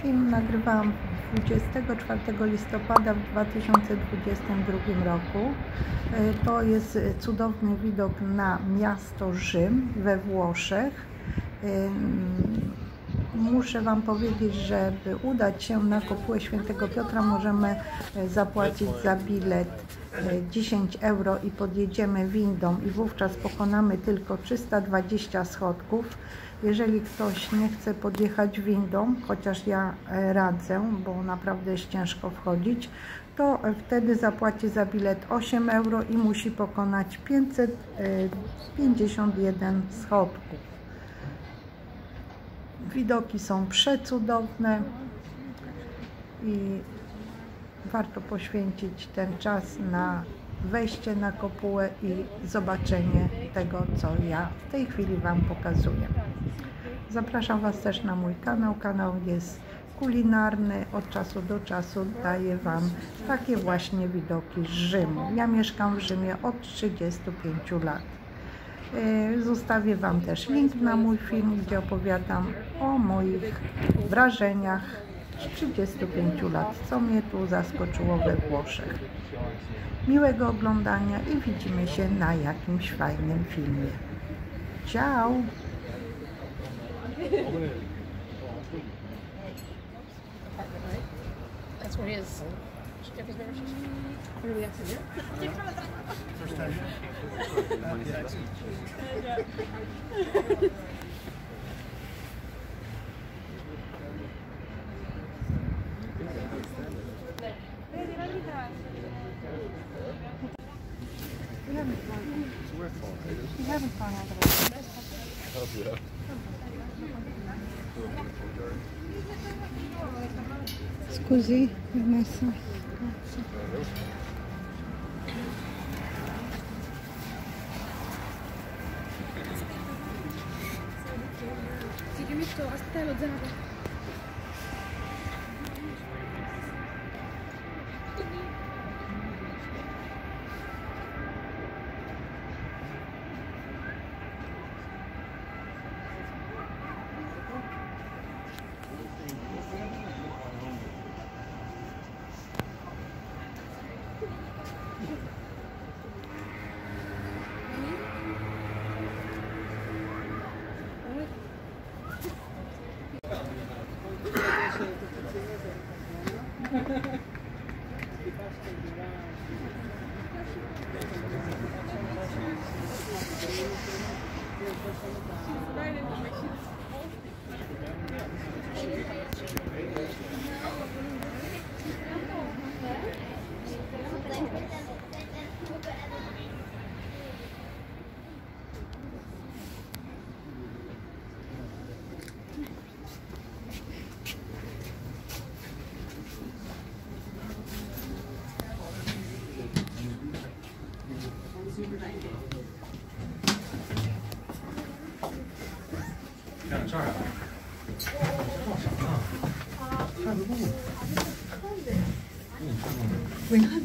Film nagrywałam 24 listopada w 2022 roku. To jest cudowny widok na miasto Rzym we Włoszech. Muszę Wam powiedzieć, żeby udać się na kopułę Świętego Piotra, możemy zapłacić za bilet 10 euro i podjedziemy windą i wówczas pokonamy tylko 320 schodków. Jeżeli ktoś nie chce podjechać windą, chociaż ja radzę, bo naprawdę jest ciężko wchodzić, to wtedy zapłaci za bilet 8 euro i musi pokonać 551 schodków. Widoki są przecudowne i warto poświęcić ten czas na wejście na kopułę i zobaczenie tego, co ja w tej chwili Wam pokazuję. Zapraszam Was też na mój kanał. Kanał jest kulinarny. Od czasu do czasu daję Wam takie właśnie widoki z Rzymu. Ja mieszkam w Rzymie od 35 lat. Zostawię Wam też link na mój film, gdzie opowiadam o moich wrażeniach z 35 lat, co mnie tu zaskoczyło we Włoszech. Miłego oglądania i widzimy się na jakimś fajnym filmie. Ciao! That's where his Jeffy's membership. What do we have to do? First time. We haven't gone all the way. Oh, yeah. Scusi, permesso. Sì, che metto, aspetta lo zaino. 괜찮아. We not.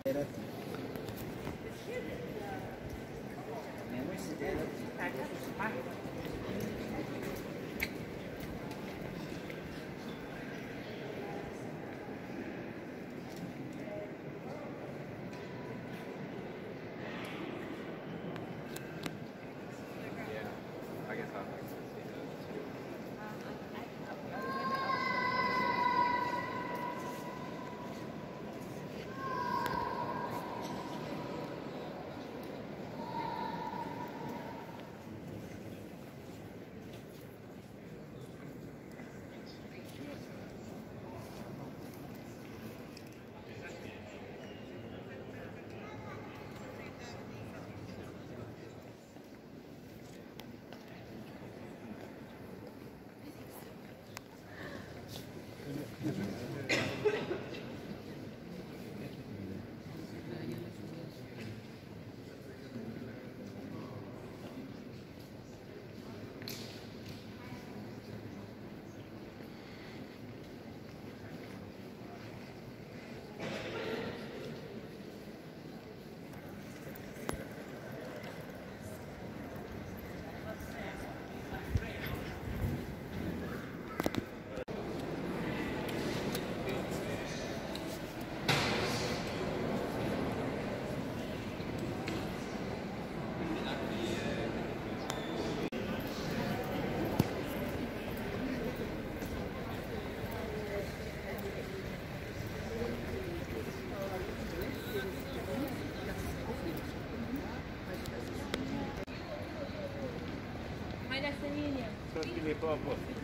I guess I'd like to see those too. My destination. Co chwilę po obwodzie.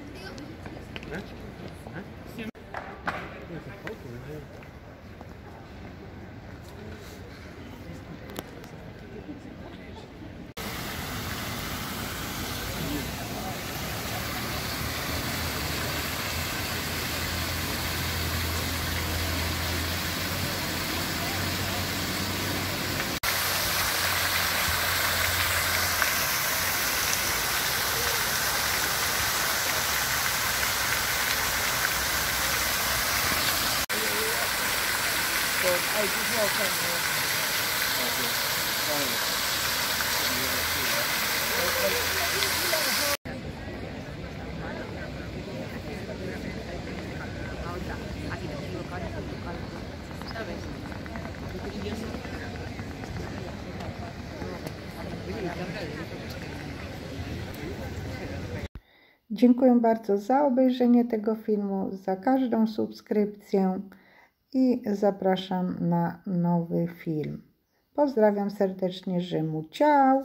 Dziękuję bardzo za obejrzenie tego filmu, za każdą subskrypcję i zapraszam na nowy film. Pozdrawiam serdecznie z Rzymu. Ciao!